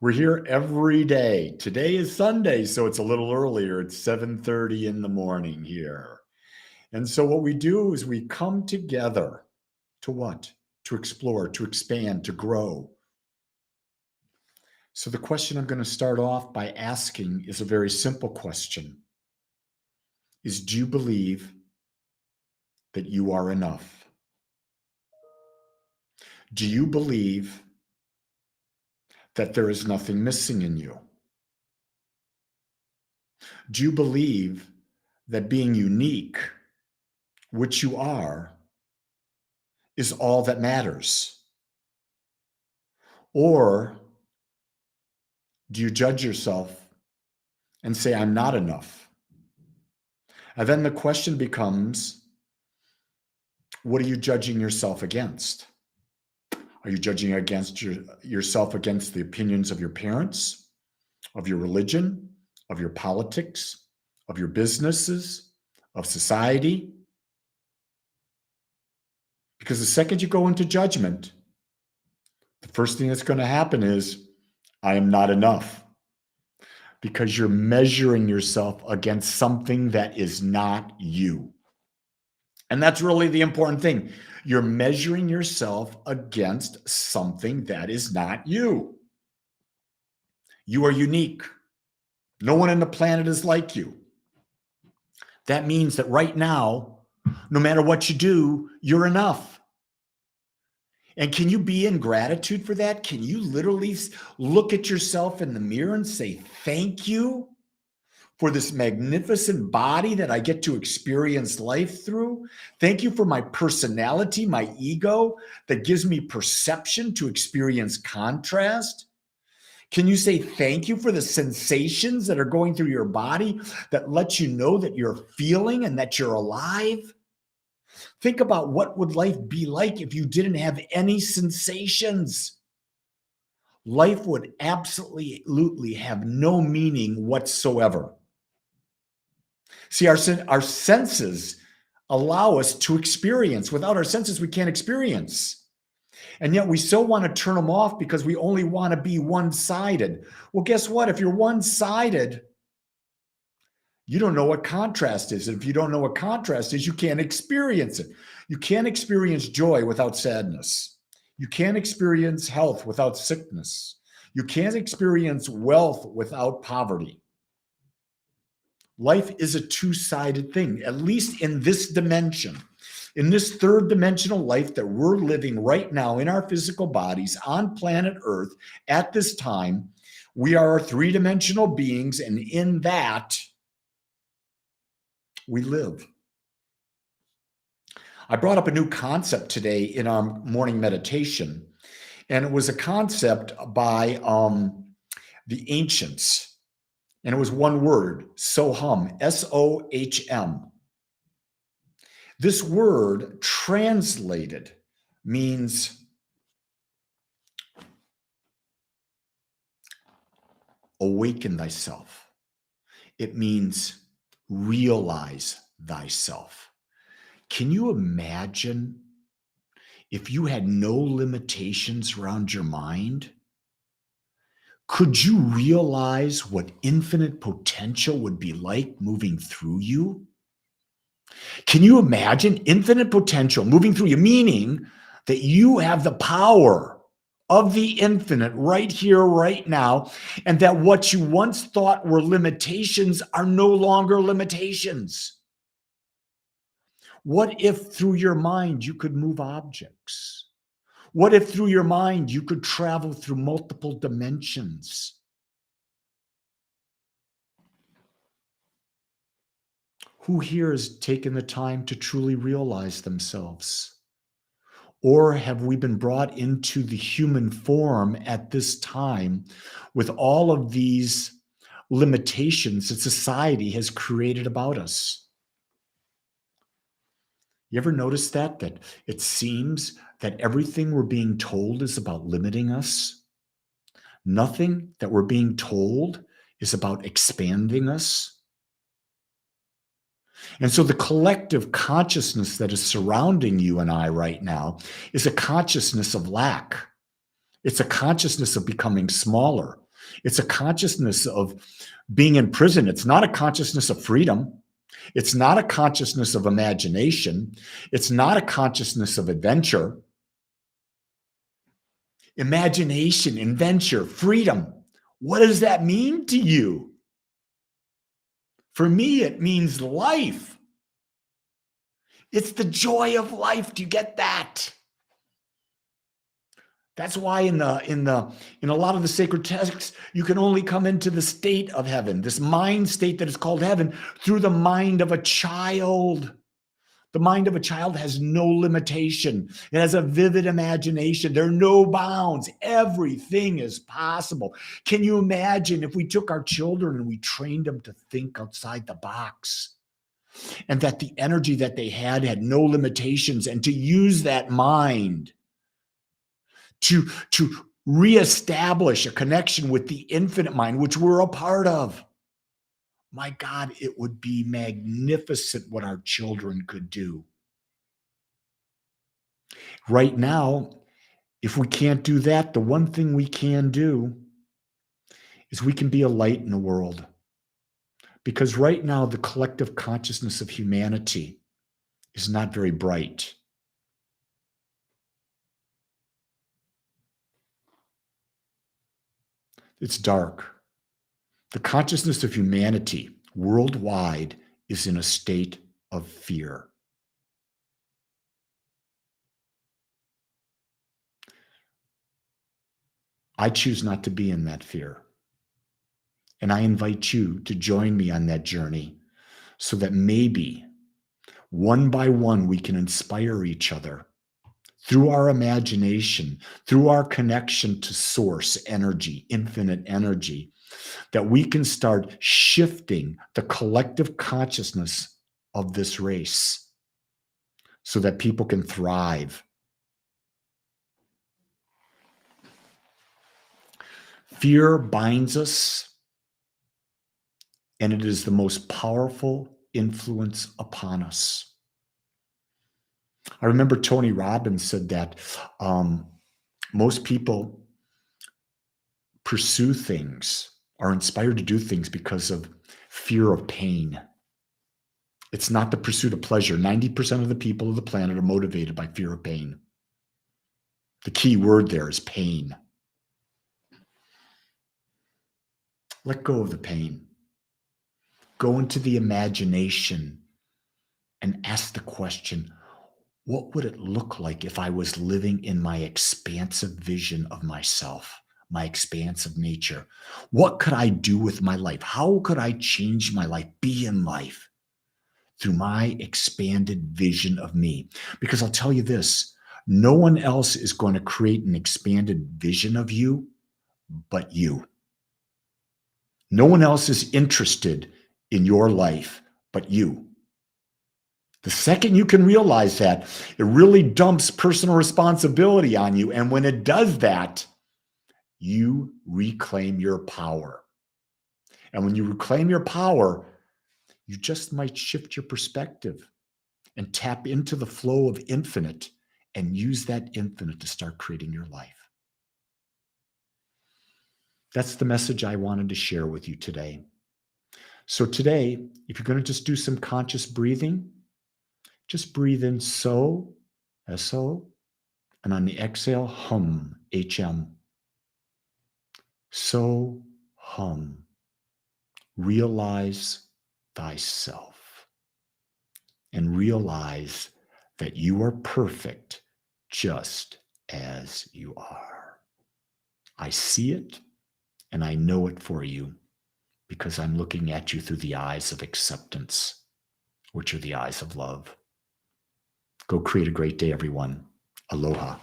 We're here every day. Today is Sunday, so it's a little earlier. It's 7:30 in the morning here. And so what we do is we come together to what? To explore, to expand, to grow. So the question I'm going to start off by asking is a very simple question. Do you believe that you are enough? Do you believe that there is nothing missing in you? Do you believe that being unique, which you are, is all that matters? Or do you judge yourself and say, I'm not enough? And then the question becomes, what are you judging yourself against? Are you judging against yourself against the opinions of your parents, of your religion, of your politics, of your businesses, of society? Because the second you go into judgment, the first thing that's going to happen is, I am not enough. Because you're measuring yourself against something that is not you. And that's really the important thing. You're measuring yourself against something that is not you. You are unique. No one on the planet is like you. That means that right now, no matter what you do, you're enough. And can you be in gratitude for that? Can you literally look at yourself in the mirror and say, thank you for this magnificent body that I get to experience life through? Thank you for my personality, my ego that gives me perception to experience contrast. Can you say thank you for the sensations that are going through your body that let you know that you're feeling and that you're alive? Think about what would life be like if you didn't have any sensations. Life would absolutely have no meaning whatsoever. See, our senses allow us to experience. Without our senses, we can't experience. And yet we so want to turn them off because we only want to be one-sided. Well, guess what? If you're one-sided, you don't know what contrast is. And if you don't know what contrast is, you can't experience it. You can't experience joy without sadness. You can't experience health without sickness. You can't experience wealth without poverty. Life is a two-sided thing, at least in this dimension. In this third dimensional life that we're living right now in our physical bodies on planet Earth at this time, we are three-dimensional beings, and in that, we live. I brought up a new concept today in our morning meditation, and it was a concept by the ancients, and it was one word, soham, S-O-H-M. This word translated means awaken thyself. It means realize thyself. Can you imagine if you had no limitations around your mind? Could you realize what infinite potential would be like moving through you? Can you imagine infinite potential moving through you, meaning that you have the power of the infinite right here, right now, and that what you once thought were limitations are no longer limitations? What if through your mind you could move objects? What if through your mind you could travel through multiple dimensions? Who here has taken the time to truly realize themselves? Or have we been brought into the human form at this time with all of these limitations that society has created about us? You ever notice that it seems that everything we're being told is about limiting us? Nothing that we're being told is about expanding us. And so the collective consciousness that is surrounding you and I right now is a consciousness of lack. It's a consciousness of becoming smaller. It's a consciousness of being in prison. It's not a consciousness of freedom. It's not a consciousness of imagination. It's not a consciousness of adventure. Imagination, adventure, freedom. What does that mean to you? For me, it means life. It's the joy of life. Do you get that? That's why in a lot of the sacred texts, you can only come into the state of heaven, this mind state that is called heaven, through the mind of a child. The mind of a child has no limitation. It has a vivid imagination. There are no bounds. Everything is possible. Can you imagine if we took our children and we trained them to think outside the box, and that the energy that they had no limitations, and to use that mind to reestablish a connection with the infinite mind, which we're a part of? My God, it would be magnificent what our children could do. Right now, if we can't do that, the one thing we can do is we can be a light in the world. Because right now, the collective consciousness of humanity is not very bright. It's dark. The consciousness of humanity worldwide is in a state of fear. I choose not to be in that fear. And I invite you to join me on that journey so that maybe one by one we can inspire each other through our imagination, through our connection to source energy, infinite energy, that we can start shifting the collective consciousness of this race so that people can thrive. Fear binds us, and it is the most powerful influence upon us. I remember Tony Robbins said that most people pursue things, are inspired to do things because of fear of pain. It's not the pursuit of pleasure. 90% of the people of the planet are motivated by fear of pain. The key word there is pain. Let go of the pain. Go into the imagination and ask the question, what would it look like if I was living in my expansive vision of myself, my expansive nature? What could I do with my life? How could I change my life, be in life through my expanded vision of me? Because I'll tell you this, no one else is going to create an expanded vision of you but you. No one else is interested in your life but you. The second you can realize that, it really dumps personal responsibility on you. And when it does that, you reclaim your power. And when you reclaim your power, you just might shift your perspective and tap into the flow of infinite and use that infinite to start creating your life. That's the message I wanted to share with you today. So today, if you're going to just do some conscious breathing, just breathe in so, S-O, and on the exhale, hum, H-M. So, hum. Realize thyself. And realize that you are perfect just as you are. I see it and I know it for you because I'm looking at you through the eyes of acceptance, which are the eyes of love. Go create a great day, everyone. Aloha.